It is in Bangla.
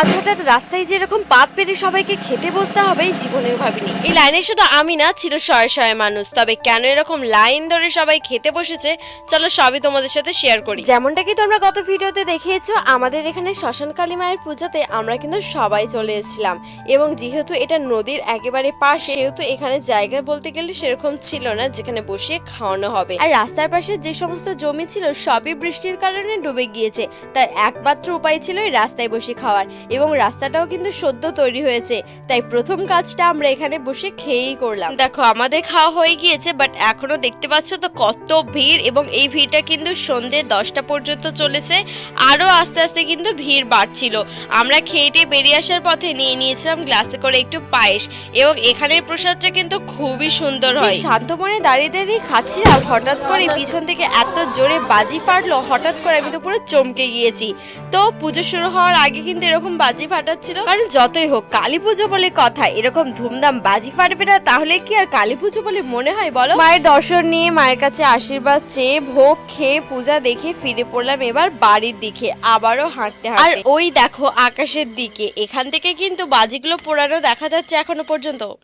আজ হঠাৎ রাস্তায় যে এরকম পাত পেরে সবাইকে খেতে বসতে হবে জীবনেও ভাবিনি। এই লাইনে শুধু আমি না, ছিল শয়ে শয়ে মানুষ। তবে কেন এরকম লাইন ধরে সবাই খেতে বসেছে, চলো সবই তোমাদের সাথে শেয়ার করি। যেমনটা কি তোমরা গত ভিডিওতে দেখিয়েছো, আমাদের এখানে শ্মশান কালী মায়ের পূজাতে আমরা কিন্তু সবাই চলে এসেছিলাম। এবং যেহেতু এটা নদীর একেবারে পাশে, সেহেতু এখানে জায়গা বলতে গেলে সেরকম ছিল না যেখানে বসে খাওয়ানো হবে। আর রাস্তার পাশে যে সমস্ত জমি ছিল সবই বৃষ্টির কারণে ডুবে গিয়েছে। তাই একমাত্র উপায় ছিল এই রাস্তায় বসে খাওয়ার। এবং রাস্তাটাও কিন্তু সদ্য তৈরি হয়েছে, তাই প্রথম কাজটা আমরা এখানে বসে খেয়েই করলাম। দেখো আমাদের খাওয়া হয়ে গিয়েছে, বাট এখনো দেখতে পাচ্ছ তো কত ভিড়। এবং এই ভিড়টা কিন্তু সন্ধ্যে 10টা পর্যন্ত চলেছে। আরো আস্তে আস্তে কিন্তু ভিড় বাড়ছিল। আমরা খেয়ে বেরিয়ে আসার পথে নিয়ে নিয়েছিলাম গ্লাসে করে একটু পায়েস। এবং এখানের প্রসাদটা কিন্তু খুবই সুন্দর হয়। শান্ত মনে দাঁড়িয়ে দাঁড়িয়ে খাচ্ছিলাম, হঠাৎ করে পিছন থেকে এত জোরে বাজি ফাটলো। হঠাৎ করে আমি তো পুরো চমকে গিয়েছি। তো পুজো শুরু হওয়ার আগে কিন্তু এরকম বাজি ফাটাচ্ছিল, কারণ যতই হোক কালী পুজো বলে কথা, এরকম ধুমধাম বাজি ফাটবে না তাহলে কি আর কালী পুজো বলে মনে হয় বলো। মায়ের দর্শন নিয়ে, মায়ের কাছে আশীর্বাদ চেয়ে, ভোগ খেয়ে, পূজা দেখে ফিরে পড়লাম এবার বাড়ির দিকে। আবারও হাঁটতে হাঁটতে, আর ওই দেখো আকাশের দিকে, এখান থেকে কিন্তু বাজিগুলো পোড়ানো দেখা যাচ্ছে এখনো পর্যন্ত।